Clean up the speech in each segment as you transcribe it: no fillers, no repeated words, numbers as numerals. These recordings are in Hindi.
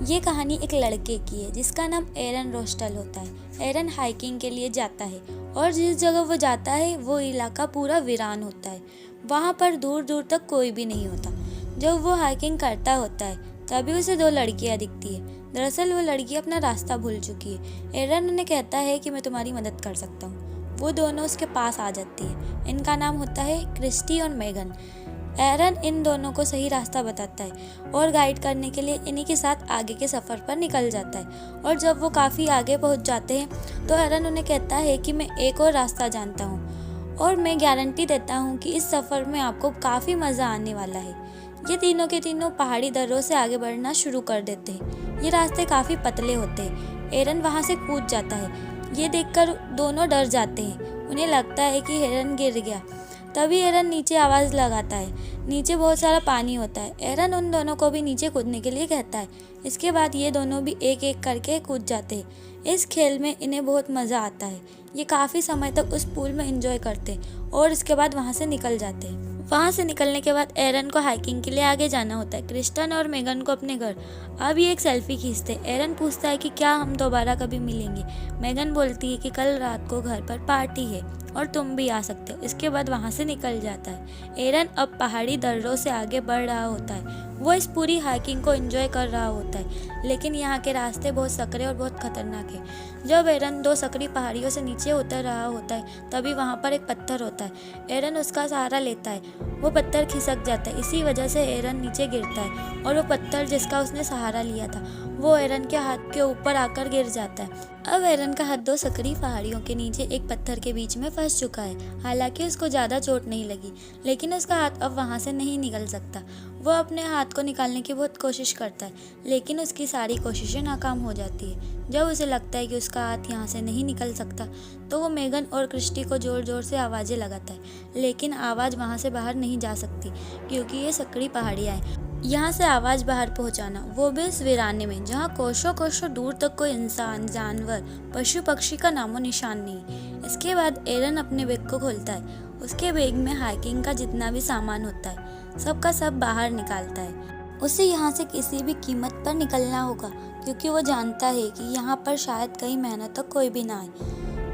ये कहानी एक लड़के की है जिसका नाम एरन रोस्टल होता है। एरन हाइकिंग के लिए जाता है और जिस जगह वो जाता है वो इलाका पूरा वीरान होता है। वहाँ पर दूर दूर तक कोई भी नहीं होता। जब वो हाइकिंग करता होता है तभी उसे दो लड़कियाँ दिखती है। दरअसल वो लड़की अपना रास्ता भूल चुकी है। एरन उन्हें कहता है कि मैं तुम्हारी मदद कर सकता हूँ। वो दोनों उसके पास आ जाती है। इनका नाम होता है क्रिस्टी और मेगन। एरन इन दोनों को सही रास्ता बताता है और गाइड करने के लिए इन्हीं के साथ आगे के सफ़र पर निकल जाता है। और जब वो काफ़ी आगे पहुंच जाते हैं तो एरन उन्हें कहता है कि मैं एक और रास्ता जानता हूँ और मैं गारंटी देता हूँ कि इस सफ़र में आपको काफ़ी मज़ा आने वाला है। ये तीनों के तीनों पहाड़ी दर्रों से आगे बढ़ना शुरू कर देते हैं। ये रास्ते काफ़ी पतले होते हैं। एरन वहाँ से कूद जाता है। ये देखकर दोनों डर जाते हैं। उन्हें लगता है कि एरन गिर गया। तभी एरन नीचे आवाज़ लगाता है। नीचे बहुत सारा पानी होता है। एरन उन दोनों को भी नीचे कूदने के लिए कहता है। इसके बाद ये दोनों भी एक एक करके कूद जाते हैं। इस खेल में इन्हें बहुत मज़ा आता है। ये काफ़ी समय तक उस पूल में एंजॉय करते हैं और इसके बाद वहाँ से निकल जाते हैं। वहाँ से निकलने के बाद एरन को हाइकिंग के लिए आगे जाना होता है। क्रिस्टन और मेगन को अपने घर। अब ये एक सेल्फी खींचते हैं। एरन पूछता है कि क्या हम दोबारा कभी मिलेंगे। मेगन बोलती है कि कल रात को घर पर पार्टी है और तुम भी आ सकते हो। इसके बाद वहाँ से निकल जाता है। एरन अब पहाड़ी दर्रों से आगे बढ़ रहा होता है। वो इस पूरी हाइकिंग को एंजॉय कर रहा होता है, लेकिन यहाँ के रास्ते बहुत सकरे और बहुत खतरनाक है। जब एरन दो सकरी पहाड़ियों से नीचे उतर रहा होता है तभी वहाँ पर एक पत्थर होता है। एरन उसका सहारा लेता है। वो पत्थर खिसक जाता है। इसी वजह से एरन नीचे गिरता है और वो पत्थर जिसका उसने सहारा लिया था वो एरन के हाथ के ऊपर आकर गिर जाता है। अब एरन का हाथ दो सकरी पहाड़ियों के नीचे एक पत्थर के बीच में फंस चुका है। हालांकि उसको ज़्यादा चोट नहीं लगी, लेकिन उसका हाथ अब वहाँ से नहीं निकल सकता। वो अपने हाथ को निकालने की बहुत कोशिश करता है, लेकिन उसकी सारी कोशिशें नाकाम हो जाती है। जब उसे लगता है कि उसका हाथ यहाँ से नहीं निकल सकता तो वो मेगन और क्रिस्टी को ज़ोर ज़ोर से आवाज़ें लगाता है, लेकिन आवाज़ वहाँ से बाहर नहीं जा सकती क्योंकि ये सकड़ी पहाड़ियाँ हैं। यहाँ से आवाज़ बाहर पहुँचाना, वो भी इस वीराने में जहाँ कोसों कोसों दूर तक कोई इंसान, जानवर, पशु पक्षी का नामो निशान नहीं। इसके बाद एरन अपने बैग को खोलता है। उसके बैग में हाइकिंग का जितना भी सामान होता है सबका सब बाहर निकालता है। उसे यहाँ से किसी भी कीमत पर निकलना होगा क्योंकि वो जानता है कि यहाँ पर शायद कई महीनों तक कोई भी ना आए।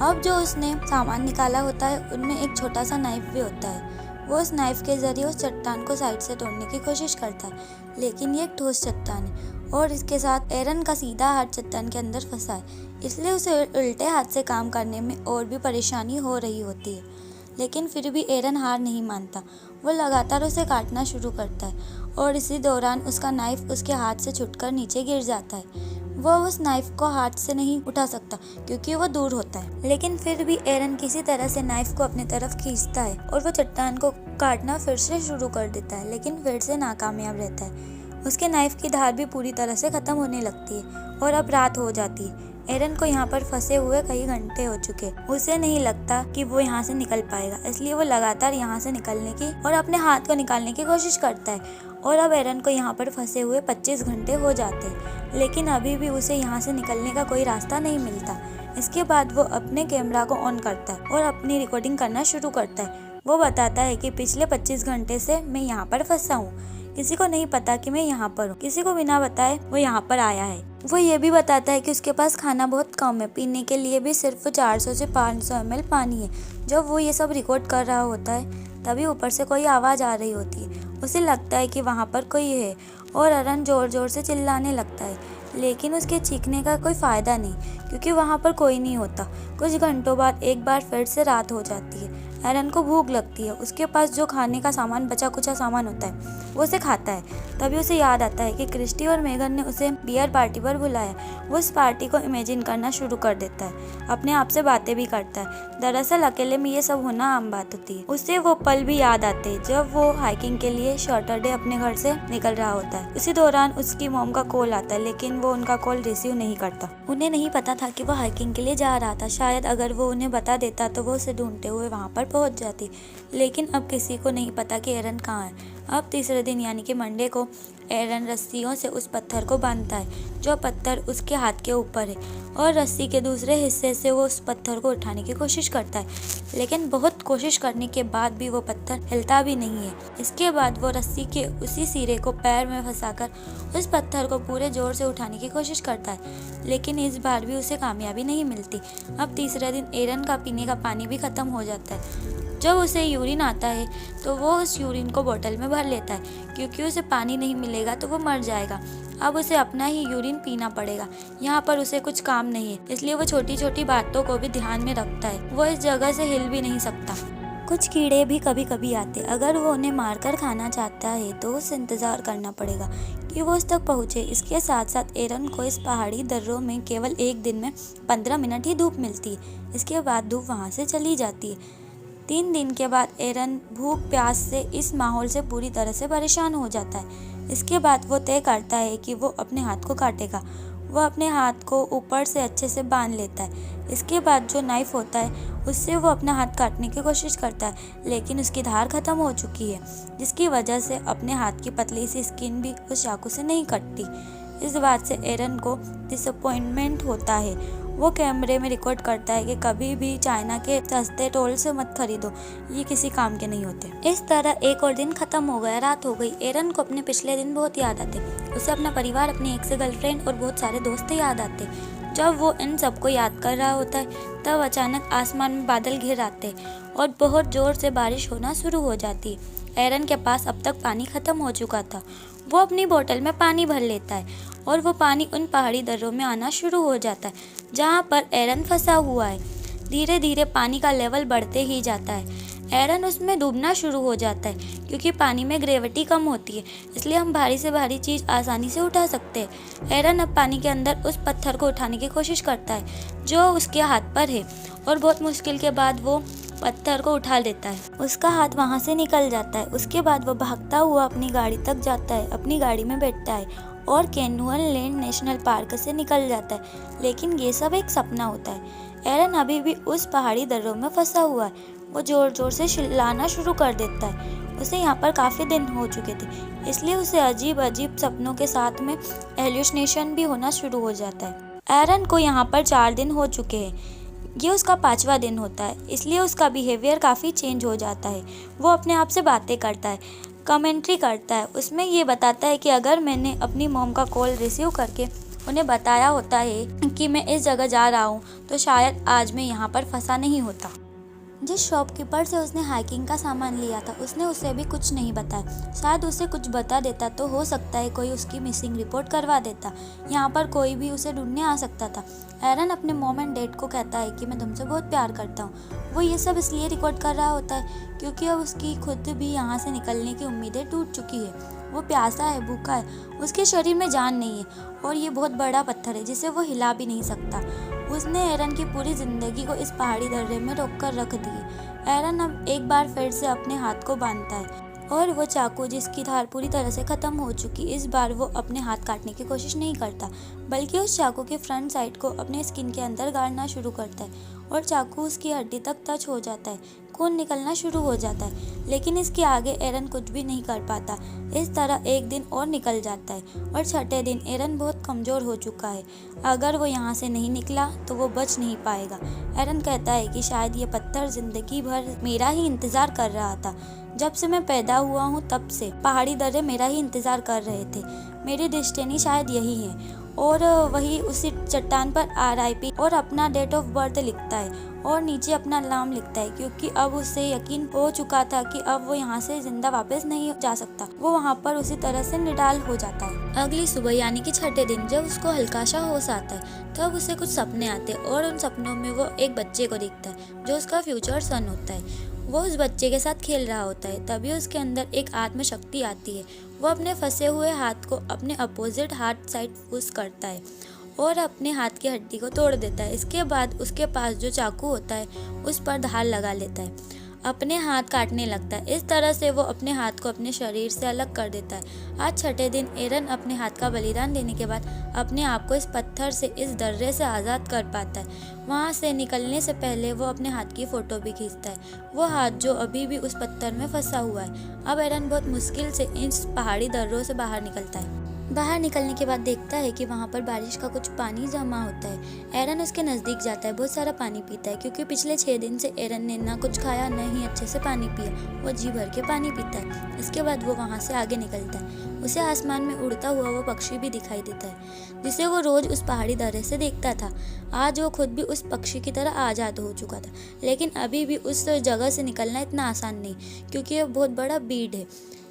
अब जो उसने सामान निकाला होता है उनमें एक छोटा सा नाइफ भी होता है। वो उस नाइफ के जरिए उस चट्टान को साइड से तोड़ने की कोशिश करता है, लेकिन ये एक ठोस चट्टान है और इसके साथ एरन का सीधा हाथ चट्टान के अंदर फंसा है, इसलिए उसे उल्टे हाथ से काम करने में और भी परेशानी हो रही होती है। लेकिन फिर भी एरन हार नहीं मानता। वो लगातार उसे काटना शुरू करता है और इसी दौरान उसका नाइफ उसके हाथ से छूटकर नीचे गिर जाता है। वो उस नाइफ को हाथ से नहीं उठा सकता क्योंकि वो दूर होता है, लेकिन फिर भी एरन किसी तरह से नाइफ को अपनी तरफ खींचता है और वो चट्टान को काटना फिर से शुरू कर देता है, लेकिन फिर से नाकामयाब रहता है। उसके नाइफ की धार भी पूरी तरह से खत्म होने लगती है और अब रात हो जाती है। एरन को यहाँ पर फंसे हुए कई घंटे हो चुके। उसे नहीं लगता कि वो यहाँ से निकल पाएगा, इसलिए वो लगातार यहाँ से निकलने की और अपने हाथ को निकालने की कोशिश करता है। और अब एरन को यहाँ पर फंसे हुए 25 घंटे हो जाते हैं, लेकिन अभी भी उसे यहाँ से निकलने का कोई रास्ता नहीं मिलता। इसके बाद वो अपने कैमरा को ऑन करता है और अपनी रिकॉर्डिंग करना शुरू करता है। वो बताता है कि पिछले 25 घंटे से मैं यहाँ पर फंसा हूँ। किसी को नहीं पता कि मैं यहाँ पर हूँ। किसी को बिना बताए वो यहाँ पर आया है। वो ये भी बताता है कि उसके पास खाना बहुत कम है, पीने के लिए भी सिर्फ 400 से 500 ml पानी है। जब वो ये सब रिकॉर्ड कर रहा होता है तभी ऊपर से कोई आवाज़ आ रही होती है। उसे लगता है कि वहाँ पर कोई है और एरन ज़ोर ज़ोर से चिल्लाने लगता है, लेकिन उसके चीखने का कोई फ़ायदा नहीं क्योंकि वहाँ पर कोई नहीं होता। कुछ घंटों बाद एक बार फिर से रात हो जाती है। एरन को भूख लगती है। उसके पास जो खाने का सामान, बचा कुचा सामान होता है, वो उसे खाता है। तभी उसे याद आता है कि क्रिस्टी और मेगन ने उसे बियर पार्टी पर बुलाया। वो उस पार्टी को इमेजिन करना शुरू कर देता है, अपने आप से बातें भी करता है। दरअसल अकेले में ये सब होना आम बात होती है। उससे वो पल भी याद आते हैं जब वो हाइकिंग के लिए सैटरडे अपने घर से निकल रहा होता है। उसी दौरान उसकी मॉम का कॉल आता है, लेकिन वो उनका कॉल रिसीव नहीं करता। उन्हें नहीं पता था कि वो हाइकिंग के लिए जा रहा था। शायद अगर वो उन्हें बता देता तो वो उसे ढूंढते हुए वहाँ पर पहुँच जाती, लेकिन अब किसी को नहीं पता कि एरन कहाँ है। अब तीसरे दिन यानी कि मंडे को एरन रस्सियों से उस पत्थर को बांधता है जो पत्थर उसके हाथ के ऊपर है, और रस्सी के दूसरे हिस्से से वो उस पत्थर को उठाने की कोशिश करता है, लेकिन बहुत कोशिश करने के बाद भी वो पत्थर हिलता भी नहीं है। इसके बाद वो रस्सी के उसी सिरे को पैर में फंसाकर उस पत्थर को पूरे जोर से उठाने की कोशिश करता है, लेकिन इस बार भी उसे कामयाबी नहीं मिलती। अब तीसरे दिन एरन का पीने का पानी भी खत्म हो जाता है। जब उसे यूरिन आता है तो वो उस यूरिन को बोतल में भर लेता है, क्योंकि उसे पानी नहीं मिलेगा तो वो मर जाएगा। अब उसे अपना ही यूरिन पीना पड़ेगा। यहाँ पर उसे कुछ काम नहीं है, इसलिए वो छोटी छोटी बातों को भी ध्यान में रखता है। वो इस जगह से हिल भी नहीं सकता। कुछ कीड़े भी कभी कभी आते, अगर वो उन्हें मारकर खाना चाहता है तो उसे इंतज़ार करना पड़ेगा कि वो उस तक पहुँचे। इसके साथ साथ एरन को इस पहाड़ी दर्रों में केवल एक दिन में 15 मिनट ही धूप मिलती है। इसके बाद धूप वहाँ से चली जाती है। 3 दिन के बाद एरन भूख प्यास से इस माहौल से पूरी तरह से परेशान हो जाता है। इसके बाद वो तय करता है कि वो अपने हाथ को काटेगा। वो अपने हाथ को ऊपर से अच्छे से बांध लेता है। इसके बाद जो नाइफ होता है उससे वो अपना हाथ काटने की कोशिश करता है, लेकिन उसकी धार खत्म हो चुकी है, जिसकी वजह से अपने हाथ की पतली सी स्किन भी उस चाकू से नहीं कटती। इस बात से एरन को डिसअपॉइंटमेंट होता है। वो कैमरे में रिकॉर्ड करता है कि कभी भी चाइना के सस्ते टोल से मत खरीदो, ये किसी काम के नहीं होते। इस तरह एक और दिन खत्म हो गया, रात हो गई। एरन को अपने पिछले दिन बहुत याद आते। उसे अपना परिवार, अपनी एक्स गर्लफ्रेंड और बहुत सारे दोस्त याद आते। जब वो इन सबको याद कर रहा होता है तब अचानक आसमान में बादल घिर आते और बहुत जोर से बारिश होना शुरू हो जाती है। एरन के पास अब तक पानी खत्म हो चुका था। वो अपनी बोतल में पानी भर लेता है और वो पानी उन पहाड़ी दर्रों में आना शुरू हो जाता है जहाँ पर एरन फंसा हुआ है। धीरे धीरे पानी का लेवल बढ़ते ही जाता है। एरन उसमें डूबना शुरू हो जाता है, क्योंकि पानी में ग्रेविटी कम होती है, इसलिए हम भारी से भारी चीज़ आसानी से उठा सकते हैं। एरन अब पानी के अंदर उस पत्थर को उठाने की कोशिश करता है जो उसके हाथ पर है, और बहुत मुश्किल के बाद वो पत्थर को उठा लेता है। उसका हाथ वहाँ से निकल जाता है। उसके बाद वो भागता हुआ अपनी गाड़ी तक जाता है, अपनी गाड़ी में बैठता है और कैनुअल लैंड नेशनल पार्क से निकल जाता है। लेकिन ये सब एक सपना होता है। एरन अभी भी उस पहाड़ी दर्रों में फंसा हुआ है। वो जोर जोर से चिल्लाना शुरू कर देता है। उसे यहाँ पर काफ़ी दिन हो चुके थे, इसलिए उसे अजीब अजीब सपनों के साथ में हेलुसिनेशन भी होना शुरू हो जाता है। एरन को यहाँ पर 4 दिन हो चुके हैं। ये उसका 5वां दिन होता है, इसलिए उसका बिहेवियर काफ़ी चेंज हो जाता है। वो अपने आप से बातें करता है, कमेंट्री करता है। उसमें ये बताता है कि अगर मैंने अपनी मॉम का कॉल रिसीव करके उन्हें बताया होता है कि मैं इस जगह जा रहा हूँ तो शायद आज मैं यहाँ पर फंसा नहीं होता। जिस शॉपकीपर से उसने हाइकिंग का सामान लिया था उसने उसे भी कुछ नहीं बताया। शायद उसे कुछ बता देता तो हो सकता है कोई उसकी मिसिंग रिपोर्ट करवा देता। यहाँ पर कोई भी उसे ढूंढने आ सकता था। एरन अपने मॉम एंड डैड को कहता है कि मैं तुमसे बहुत प्यार करता हूँ। वो ये सब इसलिए रिकॉर्ड कर रहा होता है क्योंकि अब उसकी खुद भी यहाँ से निकलने की उम्मीदें टूट चुकी है। वो प्यासा है, भूखा है, उसके शरीर में जान नहीं है और ये बहुत बड़ा पत्थर है जिसे वो हिला भी नहीं सकता। उसने एरन की पूरी ज़िंदगी को इस पहाड़ी दर्रे में रोक कर रख दी है। एरन अब एक बार फिर से अपने हाथ को बांधता है और वो चाकू जिसकी धार पूरी तरह से ख़त्म हो चुकी, इस बार वो अपने हाथ काटने की कोशिश नहीं करता, बल्कि उस चाकू के फ्रंट साइड को अपने स्किन के अंदर गाड़ना शुरू करता है और चाकू उसकी हड्डी तक टच हो जाता है। खून निकलना शुरू हो जाता है, लेकिन इसके आगे एरन कुछ भी नहीं कर पाता। इस तरह एक दिन और निकल जाता है और 6ठे दिन एरन बहुत कमज़ोर हो चुका है। अगर वो यहाँ से नहीं निकला तो वो बच नहीं पाएगा। एरन कहता है कि शायद ये पत्थर ज़िंदगी भर मेरा ही इंतज़ार कर रहा था। जब से मैं पैदा हुआ हूँ तब से पहाड़ी दर्रे मेरा ही इंतज़ार कर रहे थे। मेरी डेस्टिनी शायद यही है। और वही उसी चट्टान पर RIP और अपना डेट ऑफ बर्थ लिखता है और नीचे अपना नाम लिखता है, क्योंकि अब उसे यकीन हो चुका था कि अब वो यहाँ से जिंदा वापस नहीं जा सकता। वो वहाँ पर उसी तरह से निडाल हो जाता है। अगली सुबह यानी कि 6ठे दिन जब उसको हल्का सा होश आता है तब उसे कुछ सपने आते हैं और उन सपनों में वो एक बच्चे को दिखता है जो उसका फ्यूचर सन होता है। वो उस बच्चे के साथ खेल रहा होता है, तभी उसके अंदर एक आत्मशक्ति आती है। वो अपने फंसे हुए हाथ को अपने अपोजिट हाथ साइड पुश करता है और अपने हाथ की हड्डी को तोड़ देता है। इसके बाद उसके पास जो चाकू होता है उस पर धार लगा लेता है। अपने हाथ काटने लगता है। इस तरह से वो अपने हाथ को अपने शरीर से अलग कर देता है। आज छठे दिन एरन अपने हाथ का बलिदान देने के बाद अपने आप को इस पत्थर से, इस दर्रे से आज़ाद कर पाता है। वहाँ से निकलने से पहले वो अपने हाथ की फ़ोटो भी खींचता है, वो हाथ जो अभी भी उस पत्थर में फंसा हुआ है। अब एरन बहुत मुश्किल से इस पहाड़ी दर्रों से बाहर निकलता है। बाहर निकलने के बाद देखता है कि वहाँ पर बारिश का कुछ पानी जमा होता है। एरन उसके नज़दीक जाता है, बहुत सारा पानी पीता है, क्योंकि पिछले 6 दिन से एरन ने ना कुछ खाया न ही अच्छे से पानी पिया। वो जी भर के पानी पीता है। इसके बाद वो वहाँ से आगे निकलता है। उसे आसमान में उड़ता हुआ वो पक्षी भी दिखाई देता है, जिसे वो रोज़ उस पहाड़ी दर्रे से देखता था। आज वो खुद भी उस पक्षी की तरह आज़ाद हो चुका था, लेकिन अभी भी उस जगह से निकलना इतना आसान नहीं, क्योंकि ये बहुत बड़ा बीड़ है।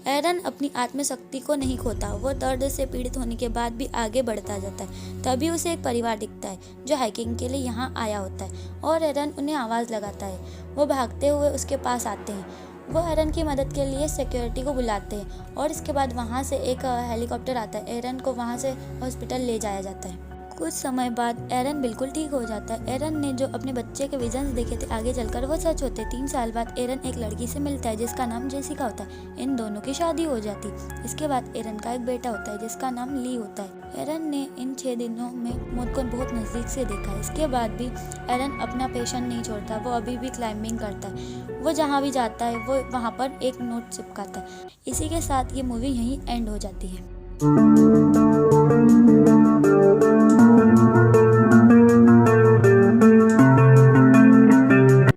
एरन अपनी आत्मशक्ति को नहीं खोता। वो दर्द से पीड़ित होने के बाद भी आगे बढ़ता जाता है। तभी उसे एक परिवार दिखता है जो हाइकिंग के लिए यहाँ आया होता है, और एरन उन्हें आवाज़ लगाता है। वो भागते हुए उसके पास आते हैं। वो एरन की मदद के लिए सिक्योरिटी को बुलाते हैं, और इसके बाद वहाँ से एक हेलीकॉप्टर आता है। एरन को वहाँ से हॉस्पिटल ले जाया जाता है। कुछ समय बाद एरन बिल्कुल ठीक हो जाता है। एरन ने जो अपने बच्चे के विजन्स देखे थे आगे चलकर, वो सच होते। 3 साल बाद एरन एक लड़की से मिलता है जिसका नाम जेसिका होता है। इन दोनों की शादी हो जाती। इसके बाद एरन का एक बेटा होता है जिसका नाम ली होता है। एरन ने इन 6 दिनों में मौत को बहुत नज़दीक से देखा है। इसके बाद भी एरन अपना पैशन नहीं छोड़ता। वो अभी भी क्लाइंबिंग करता है। वो जहाँ भी जाता है वो वहाँ पर एक नोट चिपकाता है। इसी के साथ ये मूवी यहीं एंड हो जाती है।